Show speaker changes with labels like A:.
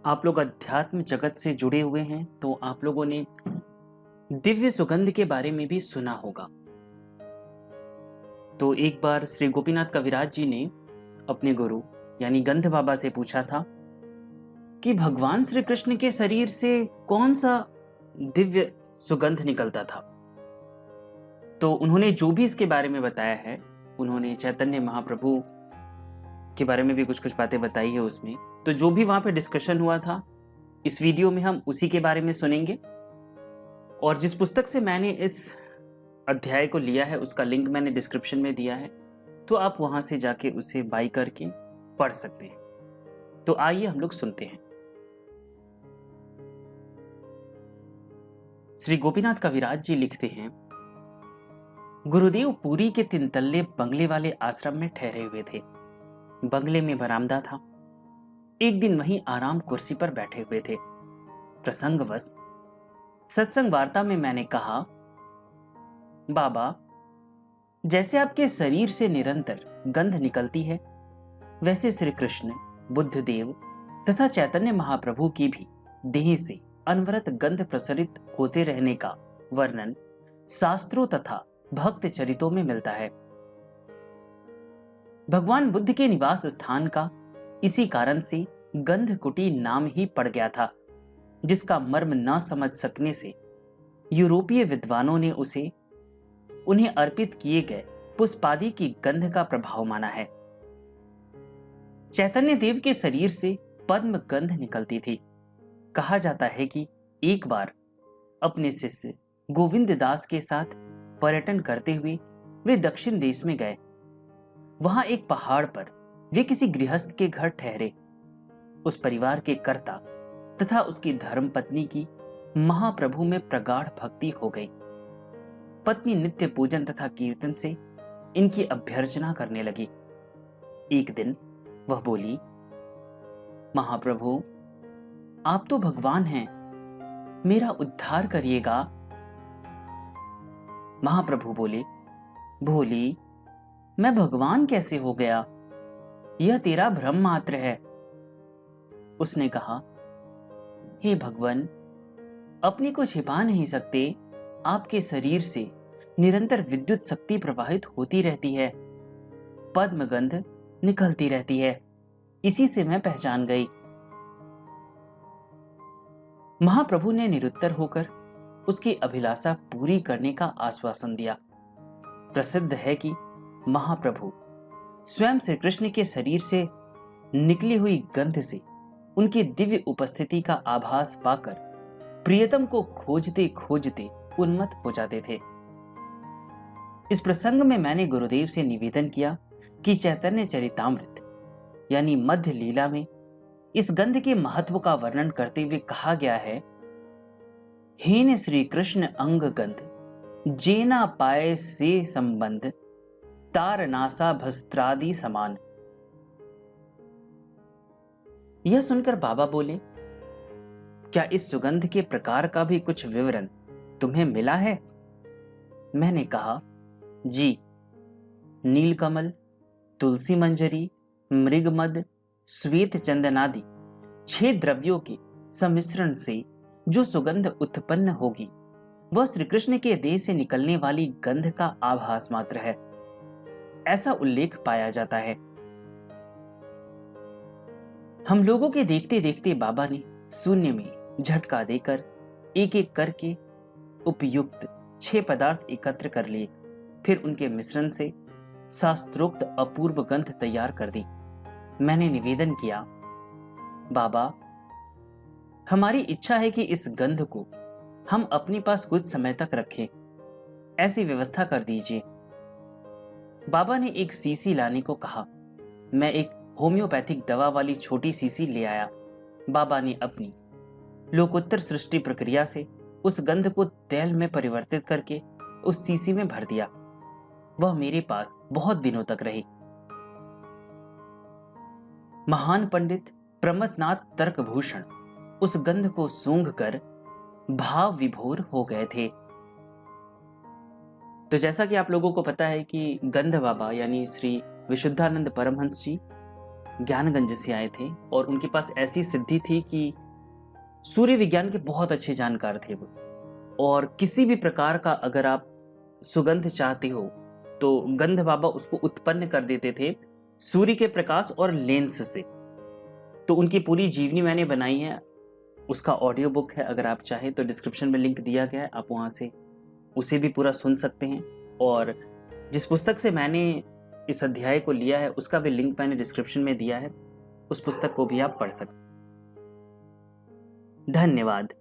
A: आप लोग अध्यात्म जगत से जुड़े हुए हैं तो आप लोगों ने दिव्य सुगंध के बारे में भी सुना होगा। तो एक बार श्री गोपीनाथ कविराज जी ने अपने गुरु यानी गंध बाबा से पूछा था कि भगवान श्री कृष्ण के शरीर से कौन सा दिव्य सुगंध निकलता था। तो उन्होंने जो भी इसके बारे में बताया है, उन्होंने चैतन्य महाप्रभु के बारे में भी कुछ कुछ बातें बताई है उसमें। तो जो भी वहां पे डिस्कशन हुआ था, इस वीडियो में हम उसी के बारे में सुनेंगे। और जिस पुस्तक से मैंने इस अध्याय को लिया है उसका लिंक मैंने डिस्क्रिप्शन में दिया है, तो आप वहां से जाके उसे बाई करके पढ़ सकते हैं। तो आइए हम लोग सुनते हैं। श्री गोपीनाथ कविराज जी लिखते हैं, गुरुदेव पुरी के 3 तल्ले बंगले वाले आश्रम में ठहरे हुए थे। बंगले में बरामदा था। एक दिन वहीं आराम कुर्सी पर बैठे हुए थे। प्रसंगवश सत्संग वार्ता में मैंने कहा, बाबा, जैसे आपके शरीर से निरंतर गंध निकलती है, वैसे श्री कृष्ण, बुद्ध देव तथा चैतन्य महाप्रभु की भी देह से अनवरत गंध प्रसरित होते रहने का वर्णन शास्त्रों तथा भक्त चरितों में मिलता है। भगवान बुद्ध के निवास स्थान का इसी कारण से गंध कुटी नाम ही पड़ गया था, जिसका मर्म न समझ सकने से यूरोपीय विद्वानों ने उसे उन्हें अर्पित किए गए पुष्पादि की गंध का प्रभाव माना है। चैतन्य देव के शरीर से पद्म गंध निकलती थी। कहा जाता है कि एक बार अपने शिष्य गोविंद दास के साथ पर्यटन करते हुए वे दक्षिण देश में गए। वहां एक पहाड़ पर वे किसी गृहस्थ के घर ठहरे। उस परिवार के कर्ता तथा उसकी धर्म पत्नी की महाप्रभु में प्रगाढ़ भक्ति हो गई। पत्नी नित्य पूजन तथा कीर्तन से इनकी अभ्यर्चना करने लगी। एक दिन वह बोली, महाप्रभु, आप तो भगवान हैं, मेरा उद्धार करिएगा। महाप्रभु बोले, भोली, मैं भगवान कैसे हो गया? यह तेरा भ्रम मात्र है। उसने कहा, हे भगवान, अपने को छिपा नहीं सकते। आपके शरीर से निरंतर विद्युत शक्ति प्रवाहित होती रहती है, पद्मगंध निकलती रहती है। इसी से मैं पहचान गई। महाप्रभु ने निरुत्तर होकर उसकी अभिलाषा पूरी करने का आश्वासन दिया। प्रसिद्ध है कि महाप्रभु स्वयं श्री कृष्ण के शरीर से निकली हुई गंध से उनकी दिव्य उपस्थिति का आभास पाकर प्रियतम को खोजते खोजते उन्मत्त हो जाते थे। इस प्रसंग में मैंने गुरुदेव से निवेदन किया कि चैतन्य चरितामृत यानी मध्य लीला में इस गंध के महत्व का वर्णन करते हुए कहा गया है, हीन श्री कृष्ण अंग गंध जेना पाए से संबंध तार नासा भस्त्रादि समान। यह सुनकर बाबा बोले, क्या इस सुगंध के प्रकार का भी कुछ विवरण तुम्हें मिला है? मैंने कहा, जी, नीलकमल, तुलसी मंजरी, मृगमद, श्वेत चंदनादि 6 द्रव्यों के सम्मिश्रण से जो सुगंध उत्पन्न होगी वह श्री कृष्ण के देह से निकलने वाली गंध का आभास मात्र है, ऐसा उल्लेख पाया जाता है। हम लोगों के देखते देखते बाबा ने शून्य में झटका देकर एक एक करके उपयुक्त 6 पदार्थ एकत्र कर लिए। फिर उनके मिश्रण से शास्त्रोक्त अपूर्व गंध तैयार कर दी। मैंने निवेदन किया, बाबा, हमारी इच्छा है कि इस गंध को हम अपने पास कुछ समय तक रखें, ऐसी व्यवस्था कर दीजिए। बाबा ने एक सीसी लाने को कहा। मैं एक होम्योपैथिक दवा वाली छोटी सीसी ले आया। बाबा ने अपनी लोकोत्तर सृष्टि प्रक्रिया से उस गंध को तेल में परिवर्तित करके उस सीसी में भर दिया। वह मेरे पास बहुत दिनों तक रही। महान पंडित प्रमथनाथ तर्कभूषण उस गंध को सूंघ कर भाव विभोर हो गए थे। तो जैसा कि आप लोगों को पता है कि गंध बाबा यानी श्री विशुद्धानंद परमहंस जी ज्ञानगंज से आए थे और उनके पास ऐसी सिद्धि थी कि सूर्य विज्ञान के बहुत अच्छे जानकार थे वो। और किसी भी प्रकार का अगर आप सुगंध चाहते हो तो गंध बाबा उसको उत्पन्न कर देते थे सूर्य के प्रकाश और लेंस से। तो उनकी पूरी जीवनी मैंने बनाई है, उसका ऑडियो बुक है, अगर आप चाहें तो डिस्क्रिप्शन में लिंक दिया गया है, आप वहाँ से उसे भी पूरा सुन सकते हैं। और जिस पुस्तक से मैंने इस अध्याय को लिया है उसका भी लिंक मैंने डिस्क्रिप्शन में दिया है, उस पुस्तक को भी आप पढ़ सकते हैं। धन्यवाद।